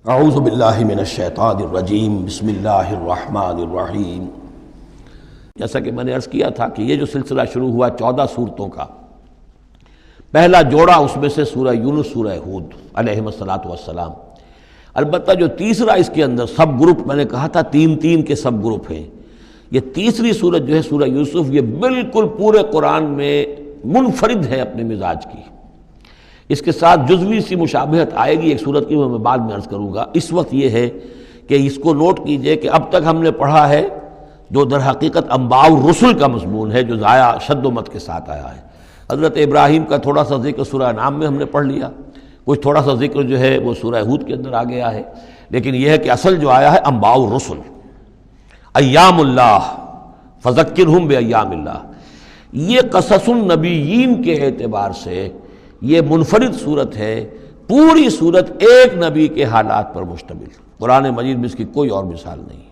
اعوذ باللہ من الشیطان الرجیم بسم اللہ الرحمن الرحیم۔ جیسا کہ میں نے عرض کیا تھا کہ یہ جو سلسلہ شروع ہوا 14 سورتوں کا، پہلا جوڑا اس میں سے سورہ یونس، سورہ ہود علیہم الصلاۃ والسلام۔ البتہ جو تیسرا اس کے اندر سب گروپ، میں نے کہا تھا تین کے سب گروپ ہیں، یہ تیسری سورت جو ہے سورہ یوسف، یہ بالکل پورے قرآن میں منفرد ہے اپنے مزاج کی۔ اس کے ساتھ جزوی سی مشابہت آئے گی ایک صورت کی، وہ میں بعد میں عرض کروں گا۔ اس وقت یہ ہے کہ اس کو نوٹ کیجئے کہ اب تک ہم نے پڑھا ہے جو در حقیقت انباء الرسل کا مضمون ہے، جو ضائع شد و مت کے ساتھ آیا ہے۔ حضرت ابراہیم کا تھوڑا سا ذکر سورہ انعام میں ہم نے پڑھ لیا، کچھ تھوڑا سا ذکر جو ہے وہ سورہ ہود کے اندر آ گیا ہے، لیکن یہ ہے کہ اصل جو آیا ہے انباء الرسل، ایام اللہ فذکرہم بایام اللہ۔ یہ قصص النبیین کے اعتبار سے یہ منفرد صورت ہے، پوری صورت ایک نبی کے حالات پر مشتمل۔ قرآن مجید میں اس کی کوئی اور مثال نہیں۔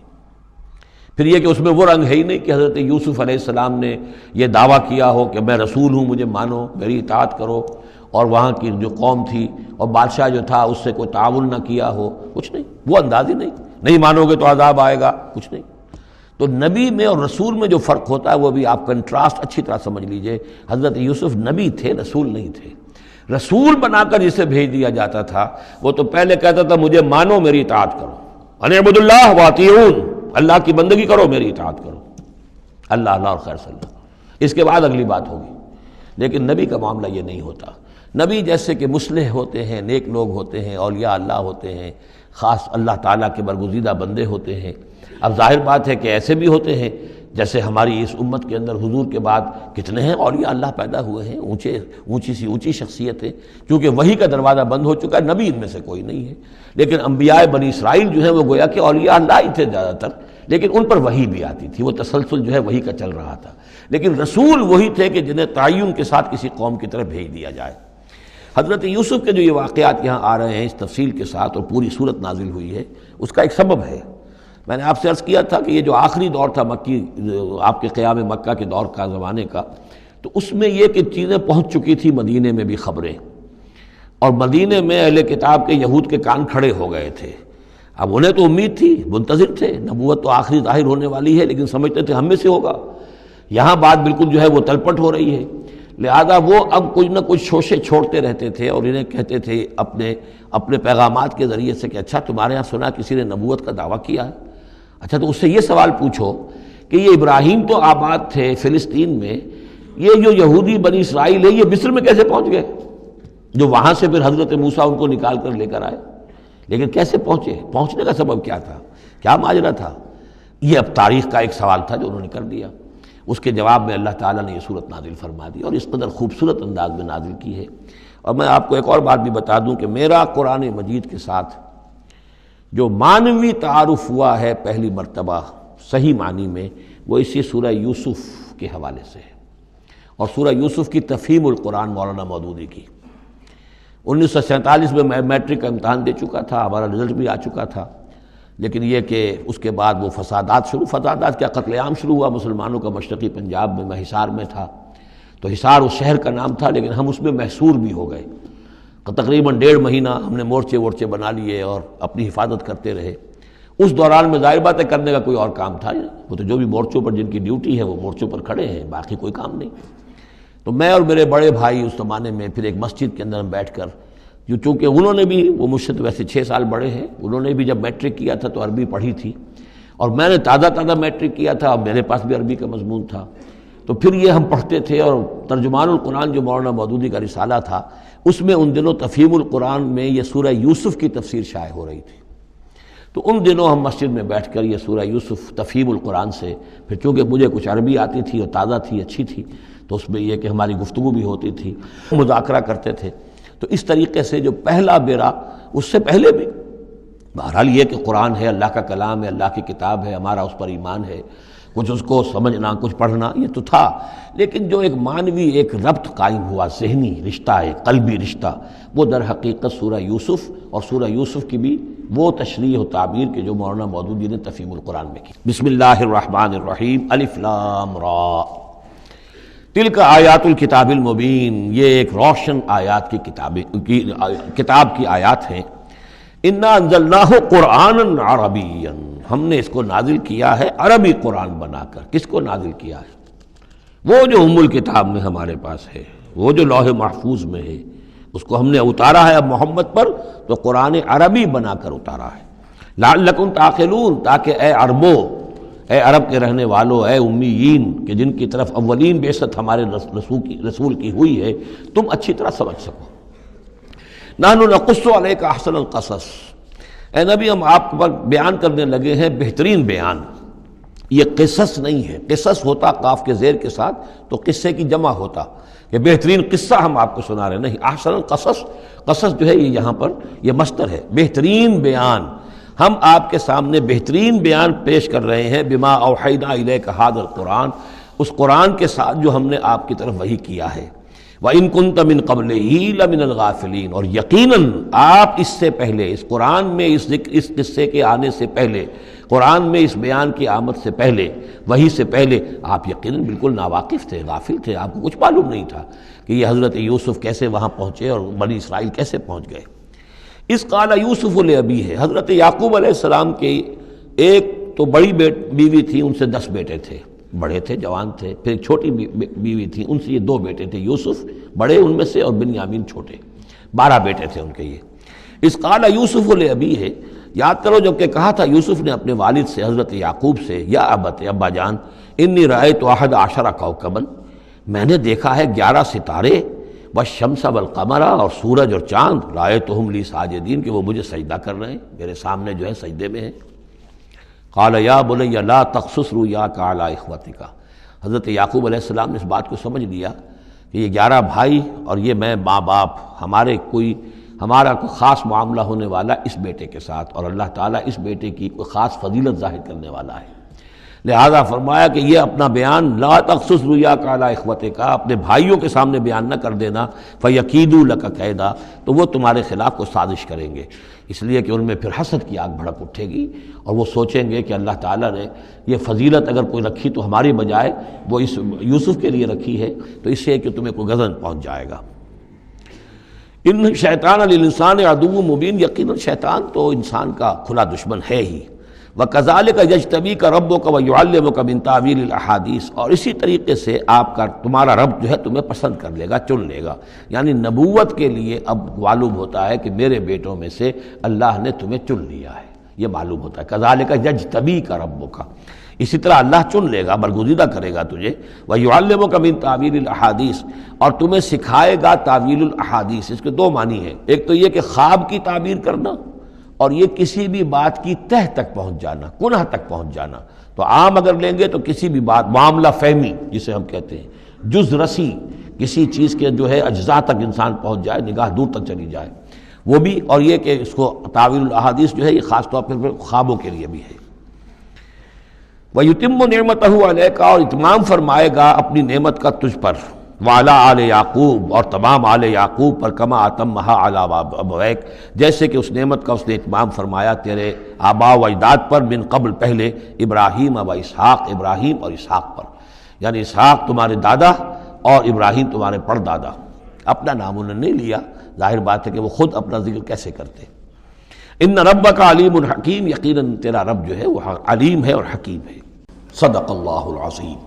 پھر یہ کہ اس میں وہ رنگ ہے ہی نہیں کہ حضرت یوسف علیہ السلام نے یہ دعویٰ کیا ہو کہ میں رسول ہوں، مجھے مانو، میری اطاعت کرو، اور وہاں کی جو قوم تھی اور بادشاہ جو تھا اس سے کوئی تعاون نہ کیا ہو، کچھ نہیں، وہ انداز ہی نہیں مانو گے تو عذاب آئے گا، کچھ نہیں۔ تو نبی میں اور رسول میں جو فرق ہوتا ہے وہ بھی آپ کنٹراسٹ اچھی طرح سمجھ لیجئے۔ حضرت یوسف نبی تھے، رسول نہیں تھے۔ رسول بنا کر جسے بھیج دیا جاتا تھا وہ تو پہلے کہتا تھا مجھے مانو، میری اطاعت کرو، ان اعبدوا اللہ واطیعون، اللہ کی بندگی کرو، میری اطاعت کرو، اللہ اللہ اور خیر صلی اللہ، اس کے بعد اگلی بات ہوگی۔ لیکن نبی کا معاملہ یہ نہیں ہوتا۔ نبی جیسے کہ مصلح ہوتے ہیں، نیک لوگ ہوتے ہیں، اولیاء اللہ ہوتے ہیں، خاص اللہ تعالیٰ کے برگزیدہ بندے ہوتے ہیں۔ اب ظاہر بات ہے کہ ایسے بھی ہوتے ہیں جیسے ہماری اس امت کے اندر حضور کے بعد کتنے ہیں اولیاء اللہ پیدا ہوئے ہیں، اونچی شخصیتیں، کیونکہ وحی کا دروازہ بند ہو چکا ہے، نبی ان میں سے کوئی نہیں ہے۔ لیکن انبیاء بنی اسرائیل جو ہیں وہ گویا کہ اولیاء اللہ ہی تھے زیادہ تر، لیکن ان پر وحی بھی آتی تھی، وہ تسلسل جو ہے وحی کا چل رہا تھا۔ لیکن رسول وہی تھے کہ جنہیں تعین کے ساتھ کسی قوم کی طرف بھیج دیا جائے۔ حضرت یوسف کے جو یہ واقعات یہاں آ رہے ہیں اس تفصیل کے ساتھ، اور پوری صورت نازل ہوئی ہے، اس کا ایک سبب ہے۔ میں نے آپ سے عرض کیا تھا کہ یہ جو آخری دور تھا مکی، آپ کے قیام مکہ کے دور کا، زمانے کا، تو اس میں یہ کہ چیزیں پہنچ چکی تھی مدینے میں بھی خبریں، اور مدینے میں اہل کتاب کے یہود کے کان کھڑے ہو گئے تھے۔ اب انہیں تو امید تھی، منتظر تھے، نبوت تو آخری ظاہر ہونے والی ہے، لیکن سمجھتے تھے ہم میں سے ہوگا۔ یہاں بات بالکل جو ہے وہ تلپٹ ہو رہی ہے، لہذا وہ اب کچھ نہ کچھ شوشے چھوڑتے رہتے تھے اور انہیں کہتے تھے اپنے پیغامات کے ذریعے سے کہ اچھا تمہارے یہاں سنا کسی نے نبوت کا دعویٰ کیا ہے، اچھا تو اس سے یہ سوال پوچھو کہ یہ ابراہیم تو آباد تھے فلسطین میں، یہ جو یہودی بنی اسرائیل ہے یہ مصر میں کیسے پہنچ گئے، جو وہاں سے پھر حضرت موسیٰ ان کو نکال کر لے کر آئے، لیکن کیسے پہنچے، پہنچنے کا سبب کیا تھا، کیا ماجرا تھا؟ یہ اب تاریخ کا ایک سوال تھا جو انہوں نے کر دیا۔ اس کے جواب میں اللہ تعالیٰ نے یہ صورت نازل فرما دی، اور اس قدر خوبصورت انداز میں نازل کی ہے۔ اور میں آپ کو ایک اور بات بھی بتا دوں کہ میرا قرآن مجید کے ساتھ جو معنوی تعارف ہوا ہے پہلی مرتبہ صحیح معنی میں، وہ اسی سورہ یوسف کے حوالے سے ہے، اور سورہ یوسف کی تفہیم القرآن مولانا مودودی کی۔ 1947 میں میں میٹرک کا امتحان دے چکا تھا، ہمارا رزلٹ بھی آ چکا تھا، لیکن یہ کہ اس کے بعد وہ فسادات کیا قتل عام شروع ہوا مسلمانوں کا مشرقی پنجاب میں۔ میں حصار میں تھا، تو حصار اس شہر کا نام تھا، لیکن ہم اس میں محصور بھی ہو گئے۔ تقریباً 1.5 مہینہ ہم نے مورچے بنا لیے اور اپنی حفاظت کرتے رہے۔ اس دوران میں ظاہر بات ہے کرنے کا کوئی اور کام تھا، وہ تو جو بھی مورچوں پر جن کی ڈیوٹی ہے وہ مورچوں پر کھڑے ہیں، باقی کوئی کام نہیں۔ تو میں اور میرے بڑے بھائی اس زمانے میں پھر ایک مسجد کے اندر بیٹھ کر، چونکہ انہوں نے بھی، وہ مجھ سے تو ویسے 6 سال بڑے ہیں، انہوں نے بھی جب میٹرک کیا تھا تو عربی پڑھی تھی، اور میں نے تازہ میٹرک کیا تھا اور میرے پاس بھی عربی کا مضمون تھا، تو پھر یہ ہم پڑھتے تھے۔ اور ترجمان القرآن جو مولانا مودودی کا رسالہ تھا، اس میں ان دنوں تفہیم القرآن میں یہ سورہ یوسف کی تفسیر شائع ہو رہی تھی، تو ان دنوں ہم مسجد میں بیٹھ کر یہ سورہ یوسف تفہیم القرآن سے، پھر چونکہ مجھے کچھ عربی آتی تھی اور تازہ تھی، اچھی تھی، تو اس میں یہ کہ ہماری گفتگو بھی ہوتی تھی، مذاکرہ کرتے تھے۔ تو اس طریقے سے جو پہلا بیرا، اس سے پہلے بھی بہرحال یہ کہ قرآن ہے، اللہ کا کلام ہے، اللہ کی کتاب ہے، ہمارا اس پر ایمان ہے، کچھ اس کو سمجھنا، کچھ پڑھنا، یہ تو تھا، لیکن جو ایک معنوی ایک ربط قائم ہوا، ذہنی رشتہ، ایک قلبی رشتہ، وہ در حقیقت سورہ یوسف اور سورہ یوسف کی بھی وہ تشریح و تعبیر کے جو مولانا مودودی نے تفہیم القرآن میں کی۔ بسم اللہ الرحمن الرحیم، الف لام را، تلک آیات الکتاب المبین، یہ ایک روشن آیات کی کتاب کی آیات ہیں۔ انا انزلناہ قرآنا عربیا، ہم نے اس کو نازل کیا ہے عربی قرآن بنا کر۔ کس کو نازل کیا ہے؟ وہ جو ام الکتاب میں ہمارے پاس ہے، وہ جو لوح محفوظ میں ہے، اس کو ہم نے اتارا ہے اب محمد پر، تو قرآن عربی بنا کر اتارا ہے۔ لعلکم تعقلون، تاکہ اے عربو، اے عرب کے رہنے والو، اے امیین کہ جن کی طرف اولین بعثت ہمارے رسول کی ہوئی ہے، تم اچھی طرح سمجھ سکو۔ نحن نقص علیک احسن القصص، اے نبی ہم آپ پر بیان کرنے لگے ہیں بہترین بیان۔ یہ قصص نہیں ہے، قصص ہوتا قاف کے زیر کے ساتھ تو قصے کی جمع ہوتا، کہ بہترین قصہ ہم آپ کو سنا رہے ہیں، نہیں، احسن القصص، قصص جو ہے یہ یہاں پر یہ مصدر ہے، بہترین بیان، ہم آپ کے سامنے بہترین بیان پیش کر رہے ہیں، بما اوحینا الیک ھذا القرآن، اس قرآن کے ساتھ جو ہم نے آپ کی طرف وحی کیا ہے۔ وَإِن كُنتَ مِن قَبْلِهِ لَمِنَ الْغَافِلِينَ، اور یقیناً آپ اس سے پہلے، اس قرآن میں اس قصے کے آنے سے پہلے، قرآن میں اس بیان کی آمد سے پہلے، وحی سے پہلے آپ یقیناً بالکل ناواقف تھے، غافل تھے، آپ کو کچھ معلوم نہیں تھا کہ یہ حضرت یوسف کیسے وہاں پہنچے اور بنی اسرائیل کیسے پہنچ گئے۔ اس قال یوسف لأبیہ، حضرت یعقوب علیہ السلام کی ایک تو بڑی بیوی تھی، ان سے 10 بیٹے تھے، بڑے تھے، جوان تھے، پھر ایک چھوٹی بیوی تھی، ان سے یہ 2 بیٹے تھے، یوسف بڑے ان میں سے اور بنیامین چھوٹے، 12 بیٹے تھے ان کے یہ۔ اس قال یوسف لأبیہ، یاد کرو جب کہ کہا تھا یوسف نے اپنے والد سے، حضرت یعقوب سے، یا ابت، ابا جان، انی رأیت 11 کوكبا، میں نے دیکھا ہے 11 ستارے، والشمس والقمر، اور سورج اور چاند، رأیتہم لی ساجدین، کہ وہ مجھے سجدہ کر رہے ہیں، میرے سامنے جو ہے سجدے میں ہیں۔ قال یا بنی لا تقصص رؤیاک علی اخوتک، حضرت یعقوب علیہ السلام نے اس بات کو سمجھ لیا کہ یہ 11 بھائی اور یہ میں ماں باپ، ہمارا کوئی خاص معاملہ ہونے والا اس بیٹے کے ساتھ، اور اللہ تعالیٰ اس بیٹے کی کوئی خاص فضیلت ظاہر کرنے والا ہے، لہذا فرمایا کہ یہ اپنا بیان لا تقصص رؤیاک علی اخوتک، اپنے بھائیوں کے سامنے بیان نہ کر دینا، فیکیدوا لک کیدا، تو وہ تمہارے خلاف کو سازش کریں گے، اس لیے کہ ان میں پھر حسد کی آگ بھڑک اٹھے گی، اور وہ سوچیں گے کہ اللہ تعالیٰ نے یہ فضیلت اگر کوئی رکھی تو ہماری بجائے وہ اس یوسف کے لیے رکھی ہے، تو اس سے کہ تمہیں کوئی غضب پہنچ جائے گا۔ ان شیطان للانسان عدو مبین، یقیناً شیطان تو انسان کا کھلا دشمن ہے ہی۔ وَكَذَلِكَ يَجْتَبِيكَ رَبُّكَ وَيُعَلِّمُكَ مِن تَأْوِيلِ الْأَحَادِيثِ، اور اسی طریقے سے تمہارا رب جو ہے تمہیں پسند کر لے گا، چن لے گا، یعنی نبوت کے لیے اب معلوم ہوتا ہے کہ میرے بیٹوں میں سے اللہ نے تمہیں چن لیا ہے، یہ معلوم ہوتا ہے۔ كَذَلِكَ يَجْتَبِيكَ رَبُّكَ، اسی طرح اللہ چن لے گا، برگزیدہ کرے گا تجھے۔ وَيُعَلِّمُكَ مِن تَأْوِيلِ الْأَحَادِيثِ، اور تمہیں سکھائے گا تعویل الاحادیث۔ اس کے 2 معنی ہیں، ایک تو یہ کہ خواب کی تعبیر کرنا، اور یہ کسی بھی بات کی تہ تک پہنچ جانا، کنہ تک پہنچ جانا۔ تو عام اگر لیں گے تو کسی بھی بات، معاملہ فہمی جسے ہم کہتے ہیں، جز رسی، کسی چیز کے جو ہے اجزاء تک انسان پہنچ جائے، نگاہ دور تک چلی جائے، وہ بھی، اور یہ کہ اس کو تعویل الاحادیث جو ہے یہ خاص طور پر خوابوں کے لیے بھی ہے۔ وَيُتِمُّ نِعْمَتَهُ عَلَيْكَ، اور اتمام فرمائے گا اپنی نعمت کا تجھ پر، وعلی آل یعقوب، اور تمام آل یعقوب پر، کما اتمھا علی ابویک، جیسے کہ اس نعمت کا اس نے اتمام فرمایا تیرے آباء و اجداد پر، من قبل پہلے، ابراہیم و اسحاق، ابراہیم اور اسحاق پر، یعنی اسحاق تمہارے دادا اور ابراہیم تمہارے پردادا۔ اپنا نام انہوں نے نہیں لیا، ظاہر بات ہے کہ وہ خود اپنا ذکر کیسے کرتے۔ ان ربک علیم حکیم، یقیناً تیرا رب جو ہے وہ علیم ہے اور حکیم ہے۔ صدق اللہ العظیم۔